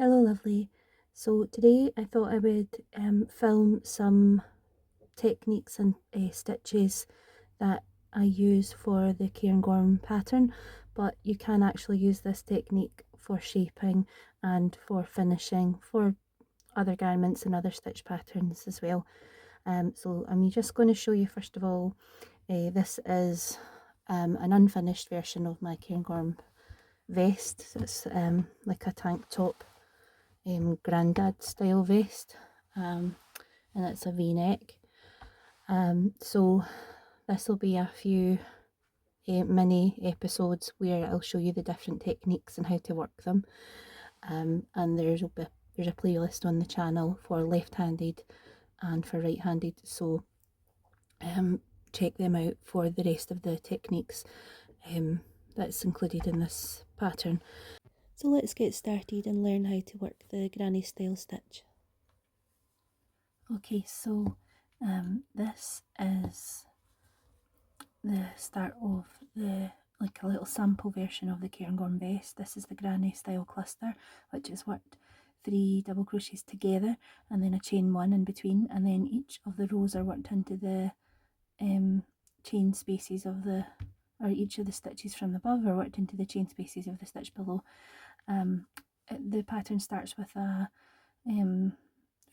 Hello lovely. So today I thought I would film some techniques and stitches that I use for the Cairngorm pattern, but you can actually use this technique for shaping and for finishing for other garments and other stitch patterns as well. So I'm just going to show you first of all, this is an unfinished version of my Cairngorm vest. So it's like a tank top grandad style vest, and it's a v-neck. So this will be a few mini episodes where I'll show you the different techniques and how to work them, and there's a playlist on the channel for left-handed and for right-handed, so check them out for the rest of the techniques that's included in this pattern. So let's get started and learn how to work the granny style stitch. Okay, so this is the start of like a little sample version of the Cairngorm Vest. This is the granny style cluster, which is worked 3 double crochets together and then a chain 1 in between, and then each of the rows are worked into the chain spaces of the, or each of the stitches from above are worked into the chain spaces of the stitch below. The pattern starts with a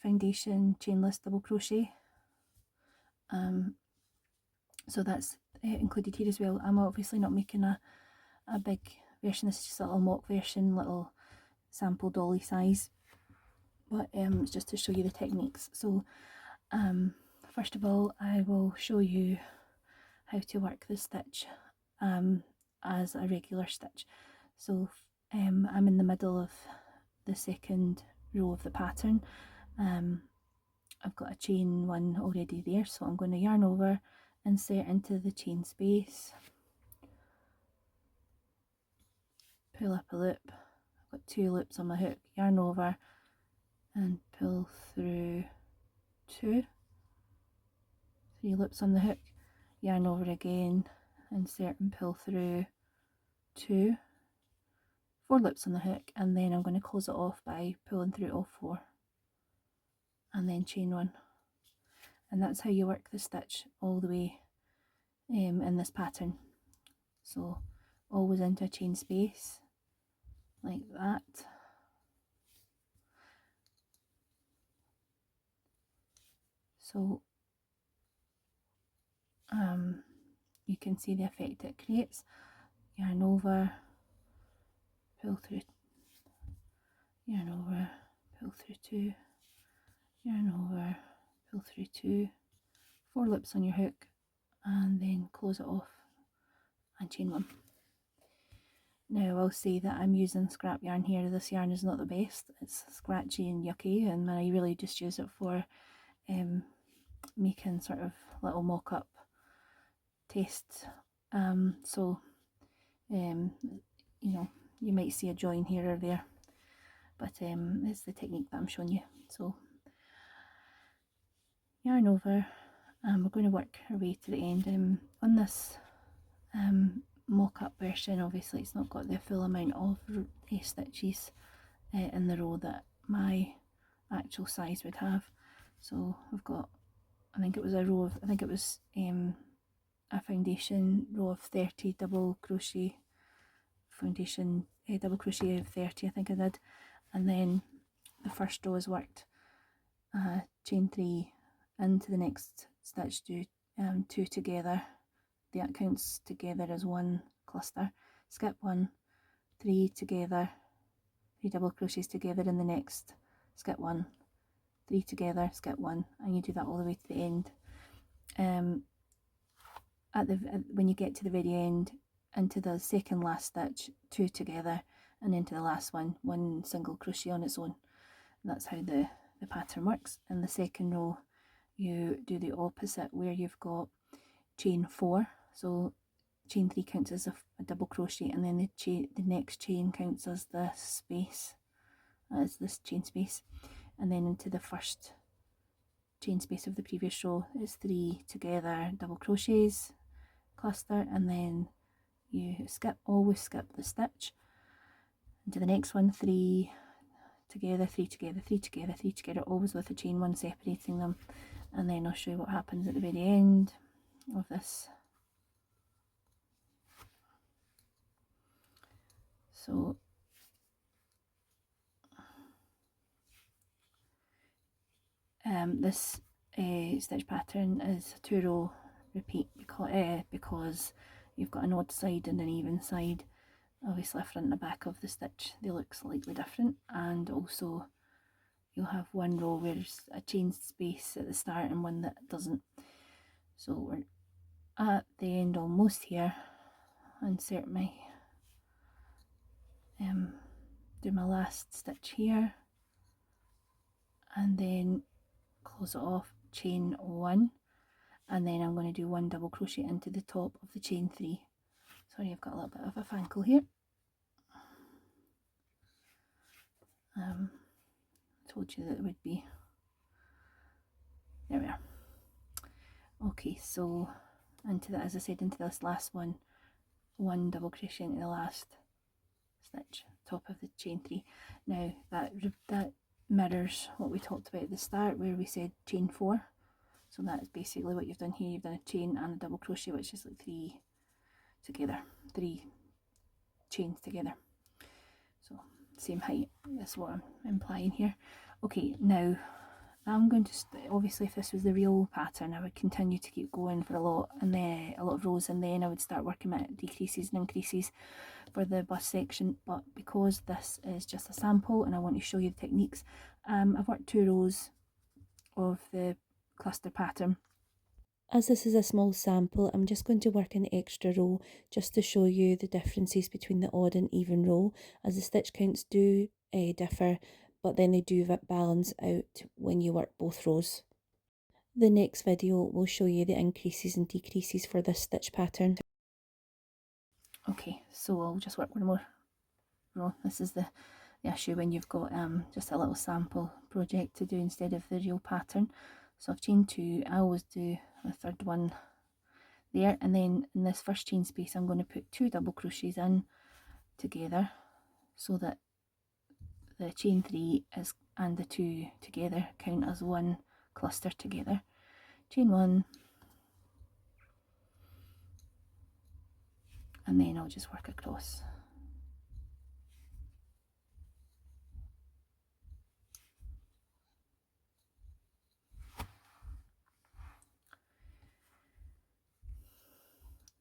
foundation chainless double crochet, so that's included here as well. I'm obviously not making a big version, this is just a little mock version, little sample dolly size, but it's just to show you the techniques. So first of all I will show you how to work the stitch as a regular stitch. So I'm in the middle of the second row of the pattern. I've got a chain 1 already there, so I'm going to yarn over, insert into the chain space, pull up a loop. I've got 2 loops on my hook, yarn over and pull through 2, 3 loops on the hook, yarn over again, insert and pull through 2, 4 loops on the hook, and then I'm going to close it off by pulling through all 4 and then chain 1. And that's how you work the stitch all the way in this pattern. So always into a chain space like that, so you can see the effect it creates. Yarn over, pull through, yarn over, pull through 2, yarn over, pull through 2, 4 loops on your hook, and then close it off and chain 1. Now I'll say that I'm using scrap yarn here. This yarn is not the best, it's scratchy and yucky, and I really just use it for making sort of little mock-up tests. So you know, you might see a join here or there, but it's the technique that I'm showing you. So yarn over, and we're going to work our way to the end. On this mock-up version, obviously it's not got the full amount of stitches in the row that my actual size would have. So we've got, I think it was a row of, I think it was a foundation row of 30 double crochet, foundation double crochet of 30 I think I did, and then the first row is worked chain 3 into the next stitch, do 2 together, that counts together as 1 cluster, skip 1, 3 together, 3 double crochets together in the next, skip 1, 3 together, skip 1, and you do that all the way to the end. When you get to the very end, into the second last stitch, 2 together, and into the last one, 1 single crochet on its own. And that's how the pattern works. In the second row you do the opposite, where you've got chain 4, so chain 3 counts as a double crochet, and then the next chain counts as the space, as this chain space, and then into the first chain space of the previous row is 3 together double crochets, cluster, and then you always skip the stitch into the next one, 3 together, 3 together, 3 together, 3 together, always with a chain 1 separating them, and then I'll show you what happens at the very end of this. So this stitch pattern is a 2-row repeat because you've got an odd side and an even side. Obviously a front and a back of the stitch, they look slightly different, and also you'll have one row where there's a chain space at the start and one that doesn't. So we're at the end almost here. Insert my do my last stitch here, and then close it off, chain 1, and then I'm going to do 1 double crochet into the top of the chain 3. Sorry, I've got a little bit of a fankle here. Told you that it would be. There we are. Okay, so into that, as I said, into this last one, 1 double crochet into the last stitch, top of the chain 3. Now that mirrors what we talked about at the start, where we said chain 4. So that's basically what you've done here. You've done a chain and a double crochet, which is like 3 together, 3 chains together. So same height, that's what I'm implying here. Okay, now I'm going to obviously, if this was the real pattern, I would continue to keep going for a lot of rows, and then I would start working at decreases and increases for the bust section. But because this is just a sample and I want to show you the techniques, I've worked 2 rows of the cluster pattern. As this is a small sample, I'm just going to work an extra row just to show you the differences between the odd and even row, as the stitch counts do differ, but then they do balance out when you work both rows. The next video will show you the increases and decreases for this stitch pattern. Okay, so I'll just work one more row. This is the issue when you've got just a little sample project to do instead of the real pattern. So I've chained 2, I always do a 3rd one there, and then in this first chain space I'm going to put 2 double crochets in together, so that the chain 3 is and the 2 together count as 1 cluster together. Chain 1, and then I'll just work across.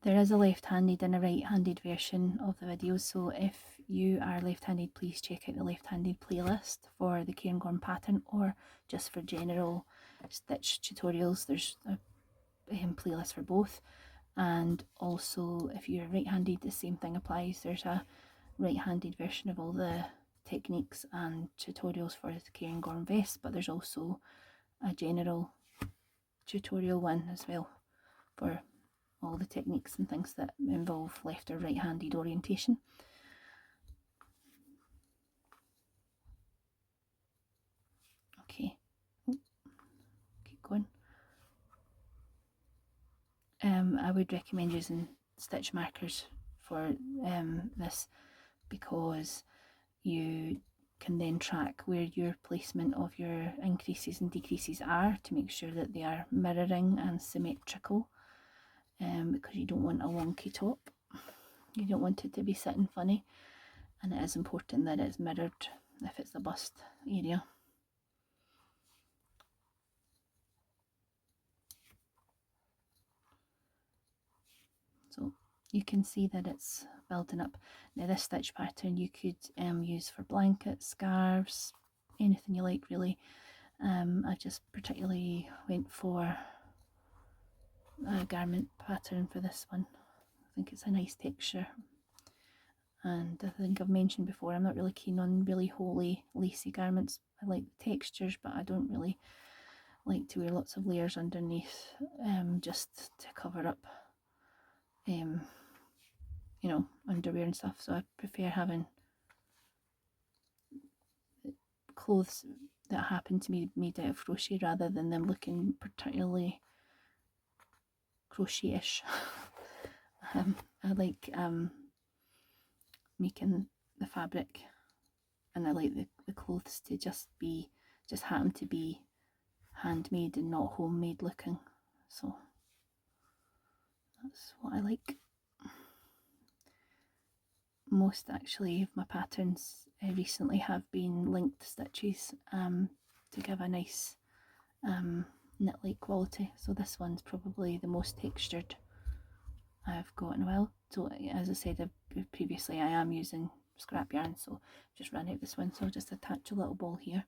There is a left-handed and a right-handed version of the videos, so if you are left-handed, please check out the left-handed playlist for the Cairngorm pattern, or just for general stitch tutorials. There's a playlist for both. And also, if you're right-handed, the same thing applies. There's a right-handed version of all the techniques and tutorials for the Cairngorm Vest, but there's also a general tutorial one as well for all the techniques and things that involve left or right-handed orientation. Okay, keep going. I would recommend using stitch markers for this, because you can then track where your placement of your increases and decreases are to make sure that they are mirroring and symmetrical, because you don't want a wonky top. You don't want it to be sitting funny, and it is important that it's mirrored if it's the bust area. So you can see that it's building up. Now this stitch pattern you could use for blankets, scarves, anything you like really. I just particularly went for a garment pattern for this one. I think it's a nice texture, and I think I've mentioned before, I'm not really keen on really holey lacy garments. I like the textures, but I don't really like to wear lots of layers underneath, just to cover up you know, underwear and stuff. So I prefer having clothes that happen to be made out of crochet rather than them looking particularly crochet-ish. I like making the fabric and I like the clothes to just happen to be handmade and not homemade looking. So that's what I like. Most actually of my patterns recently have been linked stitches to give a nice knit-like quality. So this one's probably the most textured I've got in a while. So as I said previously, I am using scrap yarn, so just ran out this one, so I'll just attach a little ball here.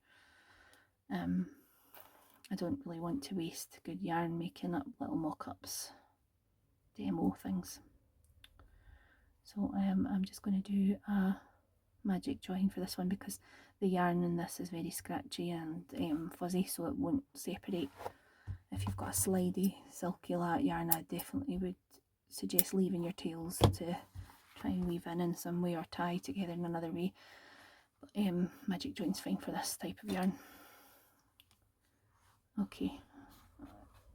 I don't really want to waste good yarn making up little mock-ups, demo things. So I'm just going to do a magic join for this one because the yarn in this is very scratchy and fuzzy, so it won't separate. If you've got a slidey, silky lat yarn, I definitely would suggest leaving your tails to try and weave in some way or tie together in another way. But magic join's fine for this type of yarn. Okay,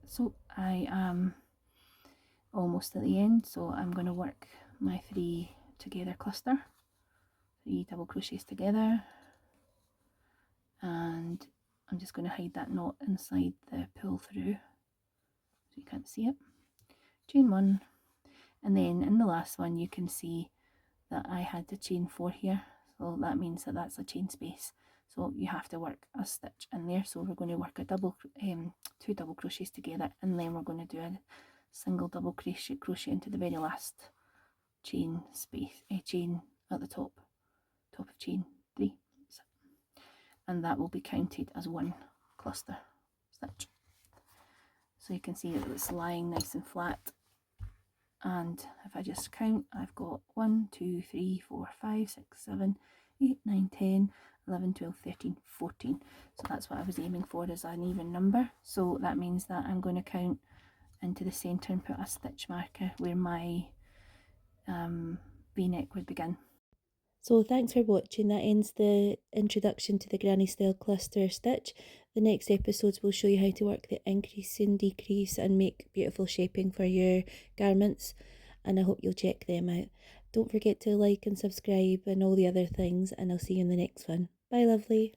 so I am almost at the end, so I'm going to work my 3 together cluster, 3 double crochets together, and I'm just going to hide that knot inside the pull through so you can't see it. Chain 1, and then in the last one you can see that I had to chain 4 here, so that means that that's a chain space, so you have to work a stitch in there. So we're going to work a 2 double crochets together, and then we're going to do a single double crochet into the very last chain space, chain at the top of chain 3, and that will be counted as 1 cluster stitch. So you can see that it's lying nice and flat, and if I just count, I've got 1, 2, 3, 4, 5, 6, 7, 8, 9, 10, 11, 12, 13, 14. So that's what I was aiming for, as an even number. So that means that I'm going to count into the centre and put a stitch marker where my v-neck would begin. So thanks for watching. That ends the introduction to the granny style cluster stitch. The next episodes will show you how to work the increase and decrease and make beautiful shaping for your garments, and I hope you'll check them out. Don't forget to like and subscribe and all the other things, and I'll see you in the next one. Bye lovely.